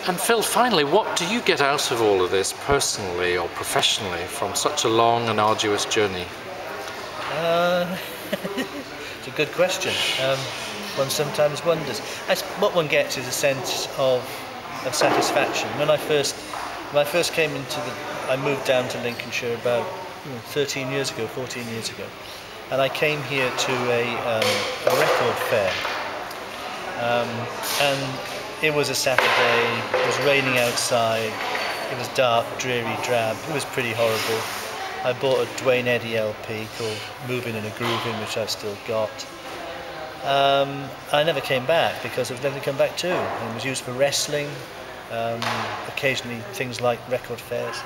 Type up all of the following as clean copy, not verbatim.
And Phil, finally, what do you get out of all of this personally or professionally from such a long and arduous journey? It's a good question. One sometimes wonders. What one gets is a sense of satisfaction. When I first came I moved down to Lincolnshire about 13 years ago, 14 years ago, and I came here to a record fair. And it was a Saturday, it was raining outside, it was dark, dreary, drab, it was pretty horrible. I bought a Dwayne Eddy LP called Moving and a Grooving, which I've still got. I never came back because there was nothing to come back to. It was used for wrestling, occasionally things like record fairs.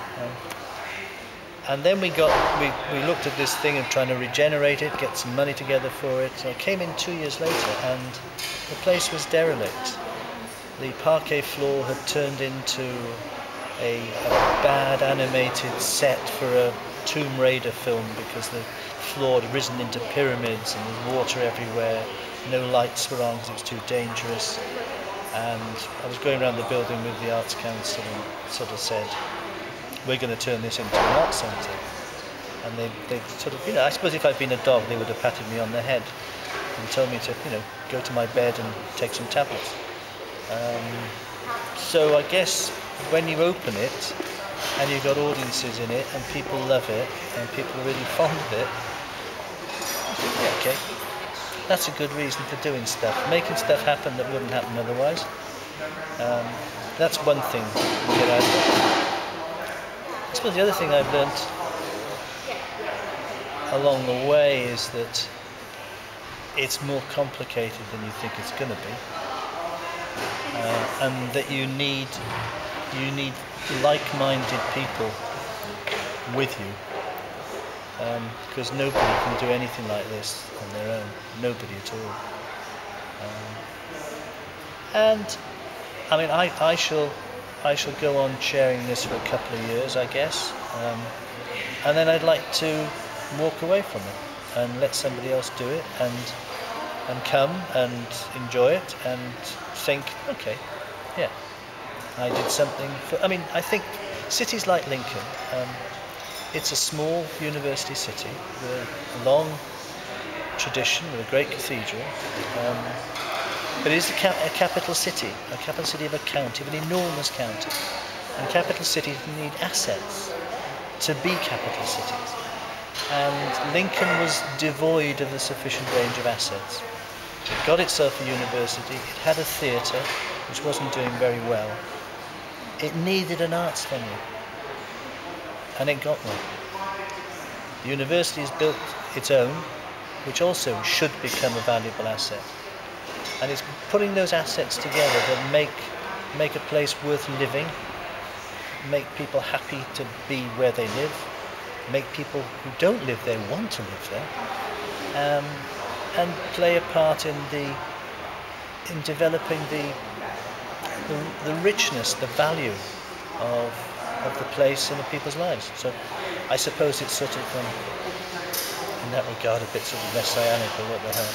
And then we looked at this thing of trying to regenerate it, get some money together for it. So I came in 2 years later and the place was derelict. The parquet floor had turned into a bad animated set for a Tomb Raider film because the floor had risen into pyramids and there was water everywhere. No lights were on because it was too dangerous. And I was going around the building with the Arts Council and sort of said, we're going to turn this into an art centre. And they sort of, I suppose if I'd been a dog, they would have patted me on the head and told me to, go to my bed and take some tablets. So I guess when you open it and you've got audiences in it and people love it and people are really fond of it, I think, yeah, okay, that's a good reason for doing stuff, making stuff happen that wouldn't happen otherwise. That's one thing you get out of it. I suppose the other thing I've learnt along the way is that it's more complicated than you think it's going to be, and that you need like-minded people with you, because nobody can do anything like this on their own. Nobody at all. And I mean, I shall go on sharing this for a couple of years, I guess, and then I'd like to walk away from it and let somebody else do it and come and enjoy it and think, okay, yeah, I did something I think cities like Lincoln, it's a small university city with a long tradition, with a great cathedral, but it is a capital city of a county, of an enormous county, and capital cities need assets to be capital cities. And Lincoln was devoid of a sufficient range of assets. It got itself a university, it had a theatre, which wasn't doing very well. It needed an arts venue, and it got one. The university has built its own, which also should become a valuable asset. And it's putting those assets together that make a place worth living, make people happy to be where they live, make people who don't live there want to live there, and play a part in developing the richness, the value of the place in the people's lives. So I suppose it's sort of, in that regard, a bit sort of messianic, or what the hell.